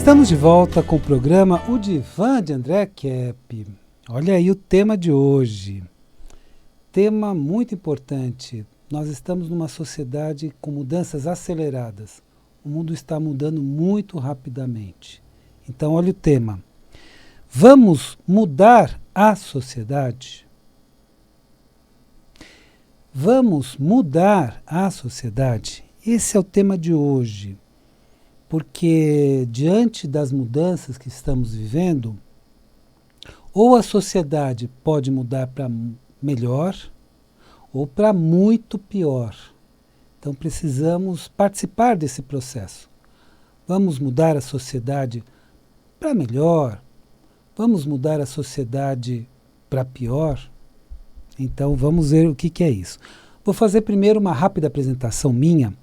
Estamos de volta com o programa O Divã de André Kepp. Olha aí o tema de hoje. Tema muito importante. Nós estamos numa sociedade com mudanças aceleradas. O mundo está mudando muito rapidamente. Então, olha o tema. Vamos mudar a sociedade? Vamos mudar a sociedade? Esse é o tema de hoje. Porque diante das mudanças que estamos vivendo, ou a sociedade pode mudar para melhor ou para muito pior. Então precisamos participar desse processo. Vamos mudar a sociedade para melhor? Vamos mudar a sociedade para pior? Então vamos ver o que é isso. Vou fazer primeiro uma rápida apresentação minha.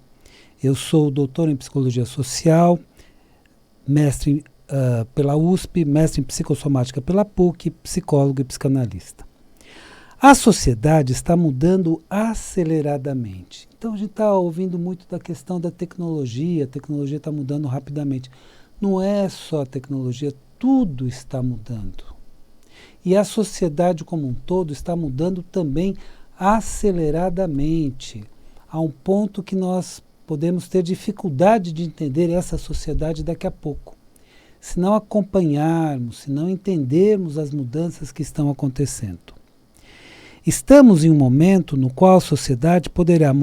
Eu sou doutor em Psicologia Social, mestre pela USP, mestre em Psicossomática pela PUC, psicólogo e psicanalista. A sociedade está mudando aceleradamente. Então a gente está ouvindo muito da questão da tecnologia, a tecnologia está mudando rapidamente. Não é só a tecnologia, tudo está mudando. E a sociedade como um todo está mudando também aceleradamente, a um ponto que nós podemos ter dificuldade de entender essa sociedade daqui a pouco. Se não acompanharmos, se não entendermos as mudanças que estão acontecendo. Estamos em um momento no qual a sociedade poderá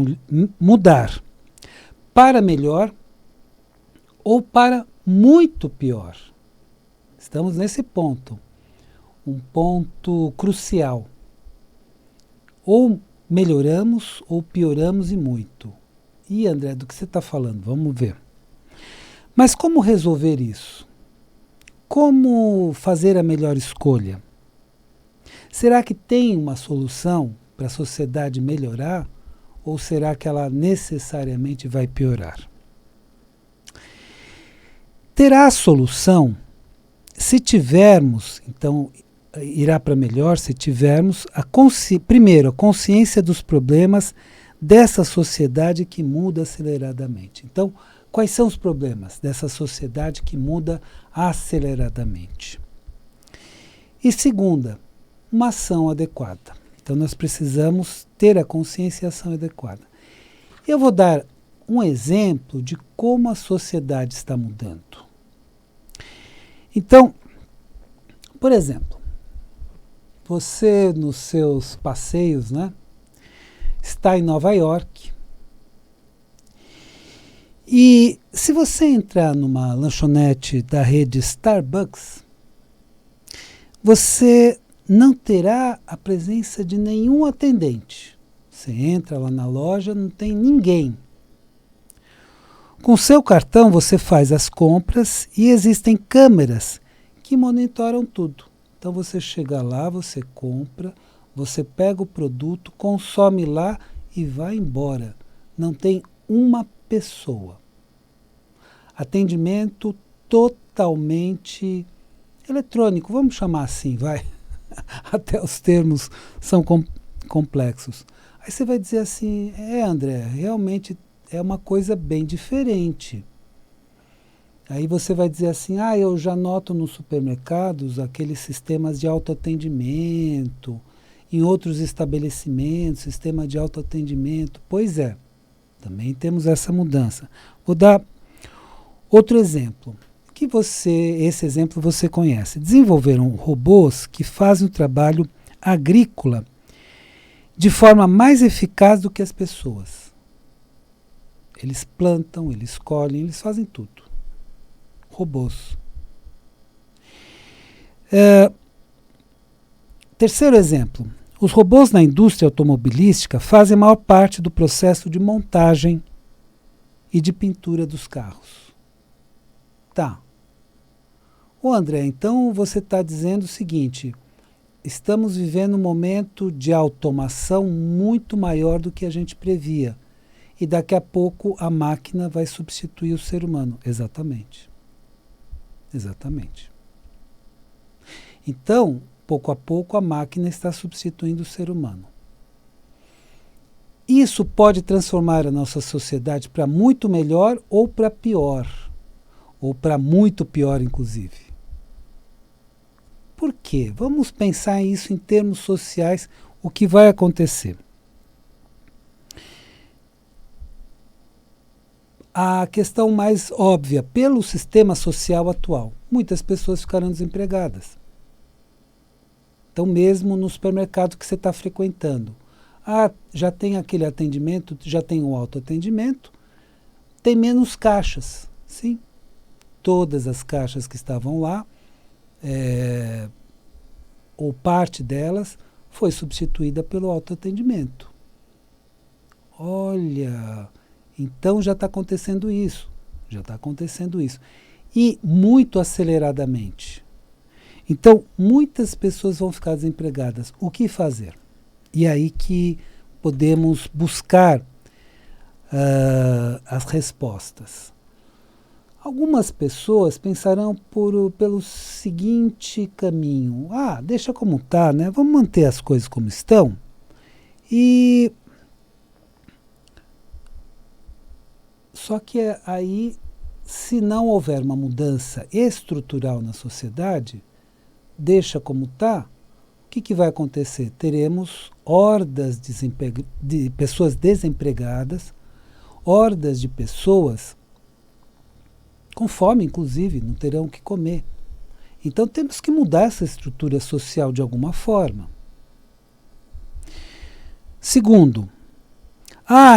mudar para melhor ou para muito pior. Estamos nesse ponto, um ponto crucial. Ou melhoramos ou pioramos e muito. E André, do que você está falando? Vamos ver. Mas como resolver isso? Como fazer a melhor escolha? Será que tem uma solução para a sociedade melhorar? Ou será que ela necessariamente vai piorar? Terá solução se tivermos, então irá para melhor se tivermos primeiro a consciência dos problemas dessa sociedade que muda aceleradamente. Então, quais são os problemas dessa sociedade que muda aceleradamente? E segunda, uma ação adequada. Então, nós precisamos ter a consciência e a ação adequada. Eu vou dar um exemplo de como a sociedade está mudando. Então, por exemplo, você nos seus passeios, né? Está em Nova York. E se você entrar numa lanchonete da rede Starbucks, você não terá a presença de nenhum atendente. Você entra lá na loja, não tem ninguém. Com seu cartão você faz as compras e existem câmeras que monitoram tudo. Então você chega lá, você compra, você pega o produto, consome lá e vai embora. Não tem uma pessoa. Atendimento totalmente eletrônico, vamos chamar assim, vai. Até os termos são complexos. Aí você vai dizer assim, André, realmente é uma coisa bem diferente. Aí você vai dizer assim, eu já noto nos supermercados aqueles sistemas de autoatendimento, em outros estabelecimentos, sistema de autoatendimento. Pois é, também temos essa mudança. Vou dar outro exemplo, que esse exemplo você conhece. Desenvolveram robôs que fazem o trabalho agrícola de forma mais eficaz do que as pessoas. Eles plantam, eles colhem, eles fazem tudo. Robôs. Terceiro exemplo. Os robôs na indústria automobilística fazem a maior parte do processo de montagem e de pintura dos carros. Tá. André, então você está dizendo o seguinte, estamos vivendo um momento de automação muito maior do que a gente previa. E daqui a pouco a máquina vai substituir o ser humano. Exatamente. Exatamente. Então, pouco a pouco a máquina está substituindo o ser humano. Isso pode transformar a nossa sociedade para muito melhor ou para pior. ou para muito pior, inclusive. Por quê? Vamos pensar isso em termos sociais, o que vai acontecer. A questão mais óbvia, pelo sistema social atual, muitas pessoas ficarão desempregadas. Então, mesmo no supermercado que você está frequentando, já tem aquele atendimento, já tem o autoatendimento, tem menos caixas, sim. Todas as caixas que estavam lá, ou parte delas, foi substituída pelo autoatendimento. Olha, então já está acontecendo isso. E muito aceleradamente. Então, muitas pessoas vão ficar desempregadas. O que fazer? E aí que podemos buscar as respostas. Algumas pessoas pensarão pelo seguinte caminho. Deixa como está, né? Vamos manter as coisas como estão. Só que aí, se não houver uma mudança estrutural na sociedade, deixa como está, o que vai acontecer? Teremos hordas de pessoas desempregadas, hordas de pessoas com fome, inclusive, não terão o que comer. Então temos que mudar essa estrutura social de alguma forma. Segundo,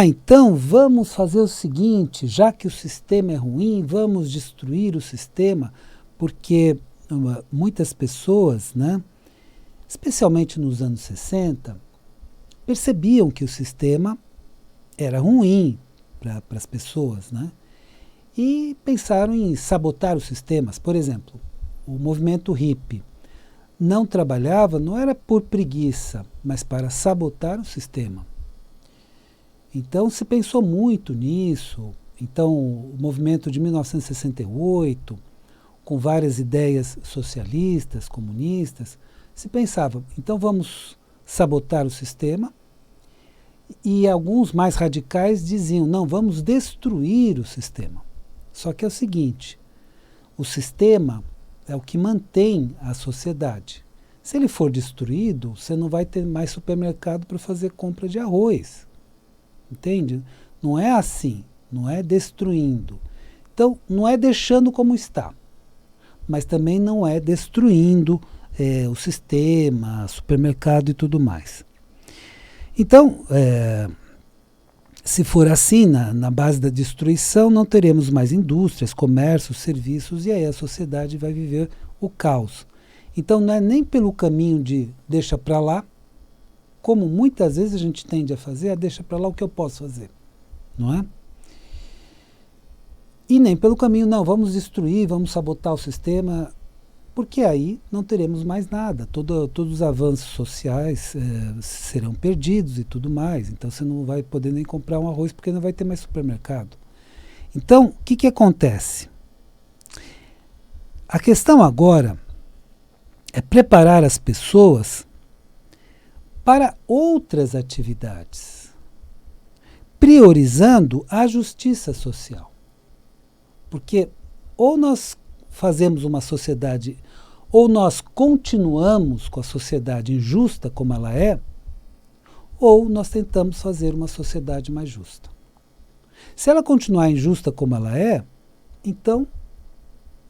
então vamos fazer o seguinte, já que o sistema é ruim, vamos destruir o sistema, porque muitas pessoas, né, especialmente nos anos 60, percebiam que o sistema era ruim para as pessoas, né? E pensaram em sabotar os sistemas. Por exemplo, o movimento hippie não trabalhava, não era por preguiça, mas para sabotar o sistema. Então se pensou muito nisso. Então o movimento de 1968, com várias ideias socialistas, comunistas, se pensava, então vamos sabotar o sistema. E alguns mais radicais diziam, não, vamos destruir o sistema. Só que é o seguinte, o sistema é o que mantém a sociedade. Se ele for destruído, você não vai ter mais supermercado para fazer compra de arroz. Entende? Não é assim, não é destruindo. Então, não é deixando como está, mas também não é destruindo o sistema, supermercado e tudo mais. Então, se for assim, na base da destruição, não teremos mais indústrias, comércios, serviços, e aí a sociedade vai viver o caos. Então não é nem pelo caminho de deixa para lá, como muitas vezes a gente tende a fazer, deixa para lá o que eu posso fazer, não é? E nem pelo caminho, não, vamos destruir, vamos sabotar o sistema, porque aí não teremos mais nada, todos os avanços sociais serão perdidos e tudo mais, então você não vai poder nem comprar um arroz porque não vai ter mais supermercado. Então, o que acontece? A questão agora é preparar as pessoas para outras atividades, priorizando a justiça social. Porque ou nós fazemos uma sociedade, ou nós continuamos com a sociedade injusta como ela é, ou nós tentamos fazer uma sociedade mais justa. Se ela continuar injusta como ela é, então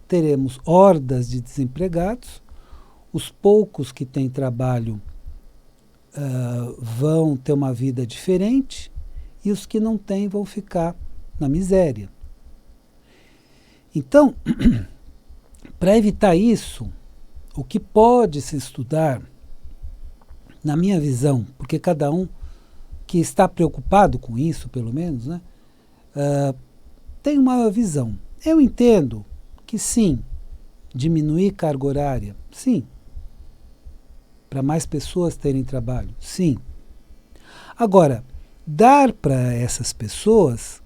teremos hordas de desempregados, os poucos que têm trabalho vão ter uma vida diferente e os que não têm vão ficar na miséria. Então, para evitar isso, o que pode se estudar, na minha visão, porque cada um que está preocupado com isso, pelo menos, né, tem uma visão. Eu entendo que sim, diminuir carga horária, sim. Para mais pessoas terem trabalho, sim. Agora, dar para essas pessoas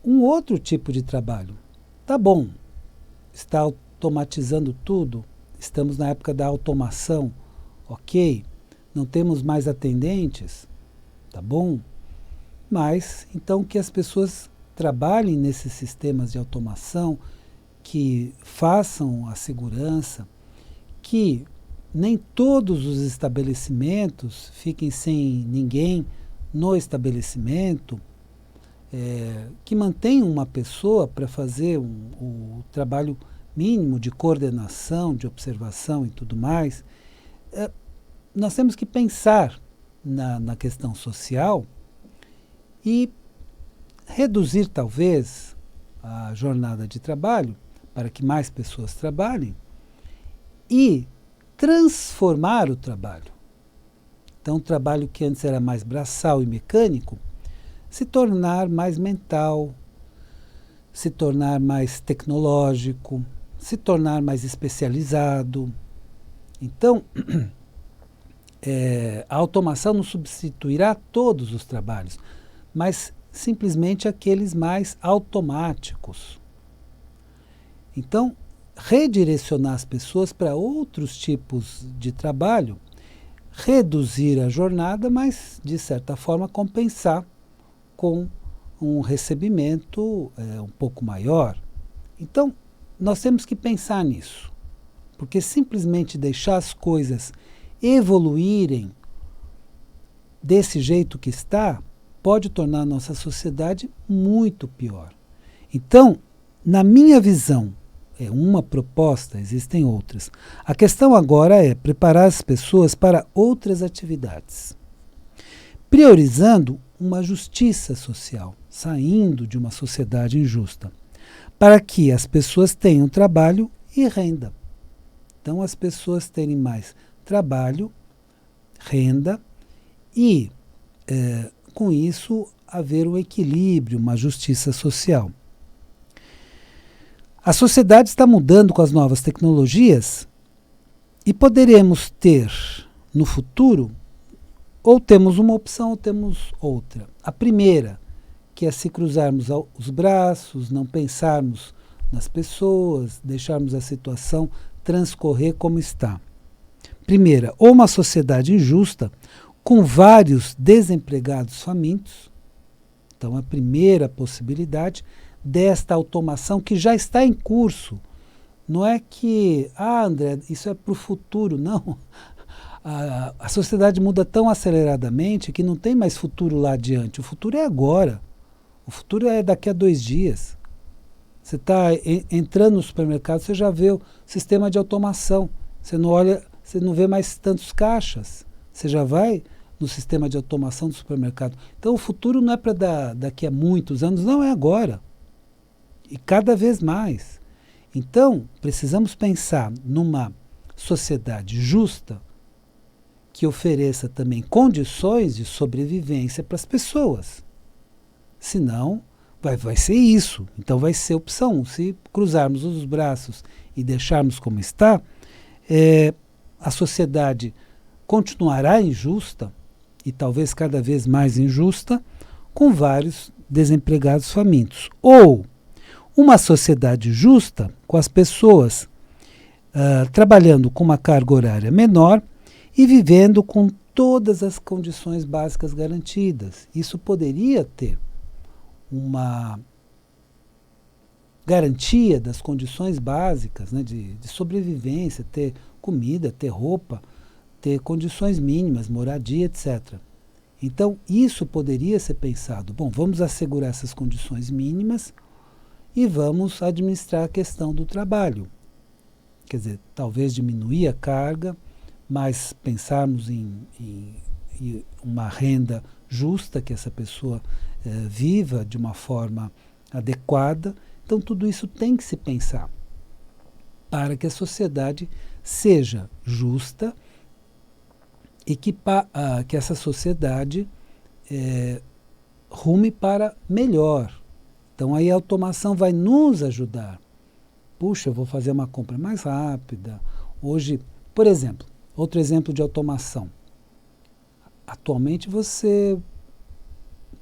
um outro tipo de trabalho. Tá bom, está automatizando tudo, estamos na época da automação, ok, não temos mais atendentes, tá bom, mas então que as pessoas trabalhem nesses sistemas de automação, que façam a segurança, que nem todos os estabelecimentos fiquem sem ninguém no estabelecimento, que mantenham uma pessoa para fazer o trabalho mínimo de coordenação, de observação e tudo mais. Nós temos que pensar na questão social e reduzir, talvez, a jornada de trabalho para que mais pessoas trabalhem e transformar o trabalho. Então, o trabalho que antes era mais braçal e mecânico, se tornar mais mental, se tornar mais tecnológico, se tornar mais especializado. Então, a automação não substituirá todos os trabalhos, mas simplesmente aqueles mais automáticos. Então, redirecionar as pessoas para outros tipos de trabalho, reduzir a jornada, mas, de certa forma, compensar com um recebimento um pouco maior. Então, nós temos que pensar nisso, porque simplesmente deixar as coisas evoluírem desse jeito que está pode tornar a nossa sociedade muito pior. Então, na minha visão, é uma proposta, existem outras. A questão agora é preparar as pessoas para outras atividades, priorizando uma justiça social, saindo de uma sociedade injusta, para que as pessoas tenham trabalho e renda. Então, as pessoas terem mais trabalho, renda e, com isso, haver um equilíbrio, uma justiça social. A sociedade está mudando com as novas tecnologias e poderemos ter, no futuro, ou temos uma opção ou temos outra. A primeira, que é se cruzarmos os braços, não pensarmos nas pessoas, deixarmos a situação transcorrer como está. Primeira, ou uma sociedade injusta, com vários desempregados famintos. Então, a primeira possibilidade desta automação que já está em curso. Não é que, André, isso é para o futuro, não. A sociedade muda tão aceleradamente que não tem mais futuro lá adiante. O futuro é agora. O futuro é daqui a 2 dias. Você está entrando no supermercado, você já vê o sistema de automação. Você não olha, você não vê mais tantos caixas. Você já vai no sistema de automação do supermercado. Então o futuro não é para daqui a muitos anos, não, é agora. E cada vez mais. Então, precisamos pensar numa sociedade justa que ofereça também condições de sobrevivência para as pessoas. Senão, vai ser isso. Então vai ser opção. Se cruzarmos os braços e deixarmos como está, a sociedade continuará injusta, e talvez cada vez mais injusta, com vários desempregados famintos. Ou uma sociedade justa, com as pessoas trabalhando com uma carga horária menor e vivendo com todas as condições básicas garantidas. Isso poderia ter uma garantia das condições básicas, né, de sobrevivência, ter comida, ter roupa, ter condições mínimas, moradia, etc. Então, isso poderia ser pensado. Bom, vamos assegurar essas condições mínimas e vamos administrar a questão do trabalho. Quer dizer, talvez diminuir a carga, mas pensarmos em uma renda justa, que essa pessoa viva de uma forma adequada. Então, tudo isso tem que se pensar para que a sociedade seja justa e que essa sociedade rume para melhor. Então, aí a automação vai nos ajudar. Puxa, eu vou fazer uma compra mais rápida. Hoje, por exemplo, outro exemplo de automação. Atualmente você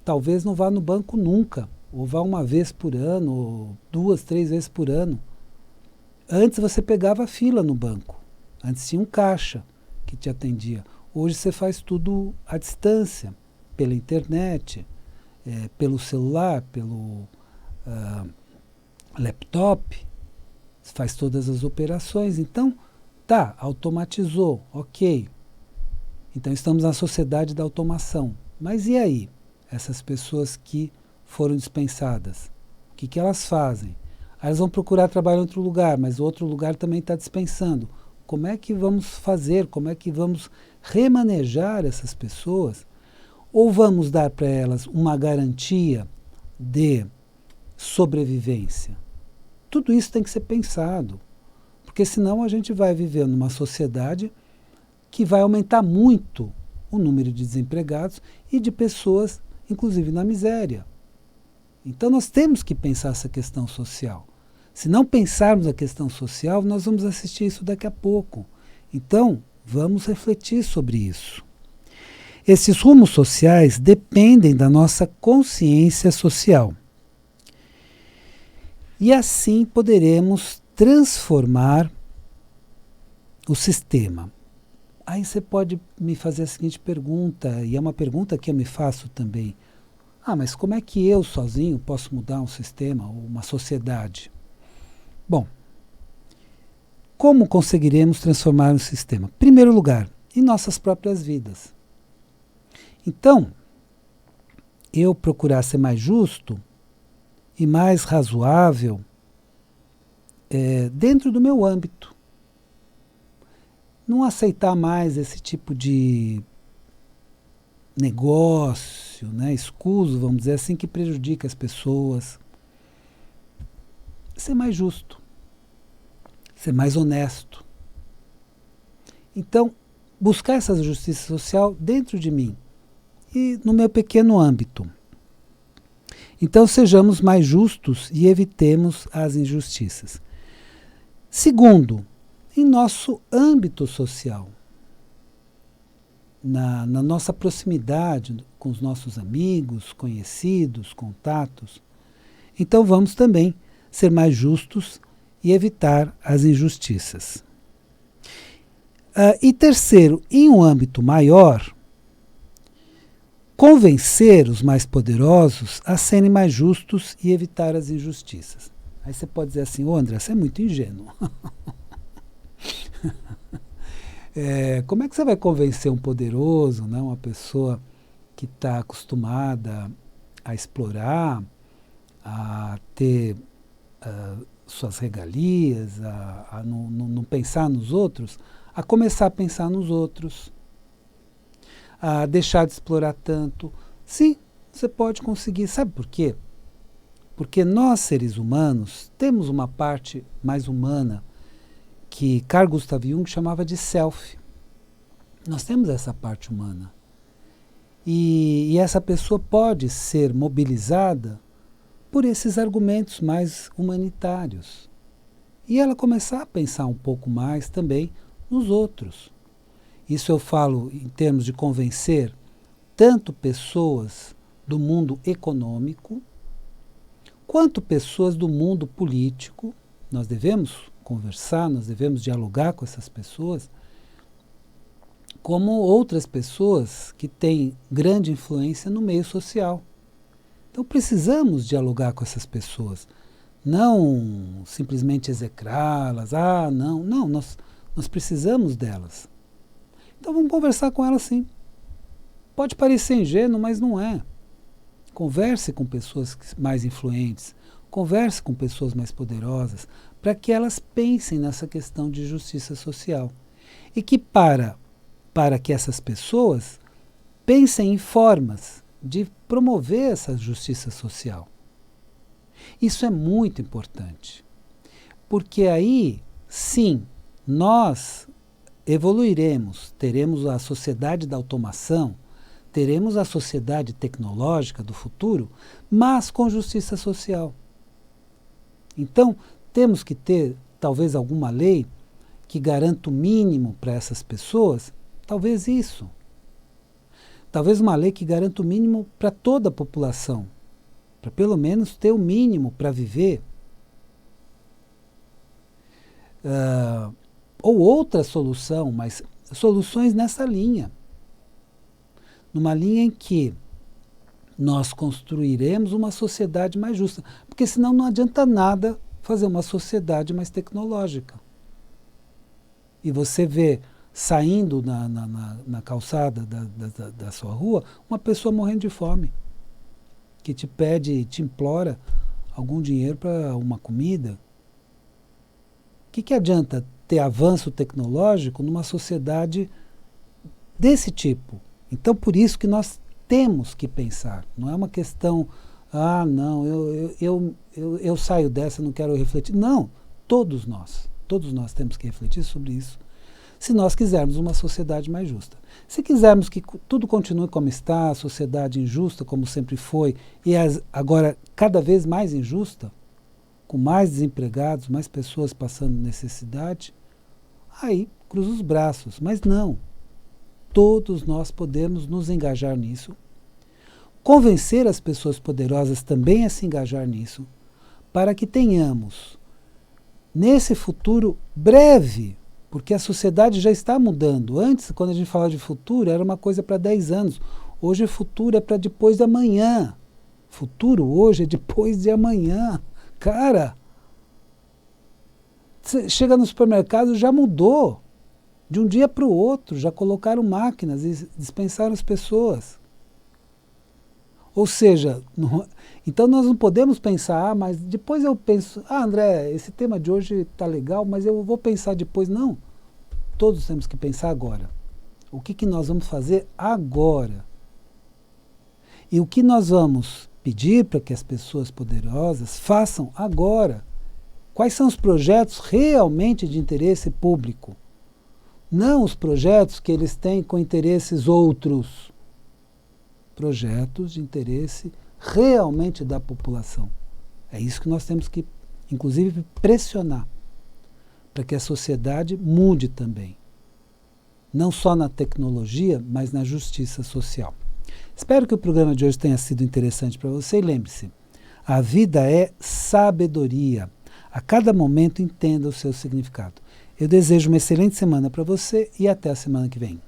talvez não vá no banco nunca, ou vá uma vez por ano, ou 2, 3 vezes por ano. Antes você pegava fila no banco. Antes tinha um caixa que te atendia. Hoje você faz tudo à distância, pela internet, pelo celular, pelo laptop. faz todas as operações. Então, tá, automatizou, ok. Então estamos na sociedade da automação. Mas e aí? Essas pessoas que foram dispensadas, o que elas fazem? Elas vão procurar trabalho em outro lugar, mas o outro lugar também está dispensando. Como é que vamos fazer? Como é que vamos remanejar essas pessoas? Ou vamos dar para elas uma garantia de sobrevivência? Tudo isso tem que ser pensado, porque senão a gente vai viver numa sociedade que vai aumentar muito o número de desempregados e de pessoas, inclusive na miséria. Então nós temos que pensar essa questão social. Se não pensarmos a questão social, nós vamos assistir isso daqui a pouco. Então, vamos refletir sobre isso. Esses rumos sociais dependem da nossa consciência social. E assim poderemos transformar o sistema. Aí você pode me fazer a seguinte pergunta, e é uma pergunta que eu me faço também. Mas como é que eu sozinho posso mudar um sistema ou uma sociedade? Bom, como conseguiremos transformar um sistema? Em primeiro lugar, em nossas próprias vidas. Então, eu procurar ser mais justo e mais razoável dentro do meu âmbito. Não aceitar mais esse tipo de negócio, escuso, vamos dizer assim, que prejudica as pessoas. Ser mais justo, ser mais honesto. Então, buscar essa justiça social dentro de mim e no meu pequeno âmbito. Então, sejamos mais justos e evitemos as injustiças. Segundo, em nosso âmbito social, na nossa proximidade com os nossos amigos, conhecidos, contatos. Então vamos também ser mais justos e evitar as injustiças. E terceiro, em um âmbito maior, convencer os mais poderosos a serem mais justos e evitar as injustiças. Aí você pode dizer assim, André, você é muito ingênuo. Como é que você vai convencer um poderoso, uma pessoa que está acostumada a explorar, a ter suas regalias, a não pensar nos outros, a começar a pensar nos outros, a deixar de explorar tanto? Sim, você pode conseguir. Sabe por quê? Porque nós, seres humanos, temos uma parte mais humana que Carl Gustav Jung chamava de self. Nós temos essa parte humana. E essa pessoa pode ser mobilizada por esses argumentos mais humanitários. E ela começar a pensar um pouco mais também nos outros. Isso eu falo em termos de convencer tanto pessoas do mundo econômico, quanto pessoas do mundo político. Nós devemos conversar, nós devemos dialogar com essas pessoas, como outras pessoas que têm grande influência no meio social. Então precisamos dialogar com essas pessoas, não simplesmente execrá-las, não, nós precisamos delas. Então vamos conversar com elas sim. Pode parecer ingênuo, mas não é. Converse com pessoas mais influentes, converse com pessoas mais poderosas, para que elas pensem nessa questão de justiça social. E que para que essas pessoas pensem em formas de promover essa justiça social. Isso é muito importante, porque aí, sim, nós evoluiremos, teremos a sociedade da automação, teremos a sociedade tecnológica do futuro, mas com justiça social. Então, temos que ter, talvez, alguma lei que garanta o mínimo para essas pessoas, talvez isso. Talvez uma lei que garanta o mínimo para toda a população, para pelo menos ter o mínimo para viver. Ou outra solução, mas soluções nessa linha. Numa linha em que nós construiremos uma sociedade mais justa. Porque senão não adianta nada fazer uma sociedade mais tecnológica. E você vê saindo na calçada da sua rua uma pessoa morrendo de fome, que te pede, te implora algum dinheiro para uma comida. O que adianta ter avanço tecnológico numa sociedade desse tipo? Então, por isso que nós temos que pensar. Não é uma questão, não, eu saio dessa, não quero refletir. Não, todos nós temos que refletir sobre isso, se nós quisermos uma sociedade mais justa. Se quisermos que tudo continue como está, a sociedade injusta, como sempre foi, e agora cada vez mais injusta, com mais desempregados, mais pessoas passando necessidade, aí cruza os braços. Mas não. Todos nós podemos nos engajar nisso, convencer as pessoas poderosas também a se engajar nisso, para que tenhamos, nesse futuro breve, porque a sociedade já está mudando. Antes, quando a gente falava de futuro, era uma coisa para 10 anos. Hoje, futuro é para depois de amanhã. Futuro hoje é depois de amanhã. Cara, você chega no supermercado, já mudou. De um dia para o outro, já colocaram máquinas e dispensaram as pessoas. Ou seja, então nós não podemos pensar, mas depois eu penso, André, esse tema de hoje está legal, mas eu vou pensar depois. Não, todos temos que pensar agora. O que nós vamos fazer agora? E o que nós vamos pedir para que as pessoas poderosas façam agora? Quais são os projetos realmente de interesse público? Não os projetos que eles têm com interesses outros. Projetos de interesse realmente da população. É isso que nós temos que, inclusive, pressionar para que a sociedade mude também. Não só na tecnologia, mas na justiça social. Espero que o programa de hoje tenha sido interessante para você e lembre-se, a vida é sabedoria. A cada momento entenda o seu significado. Eu desejo uma excelente semana para você e até a semana que vem.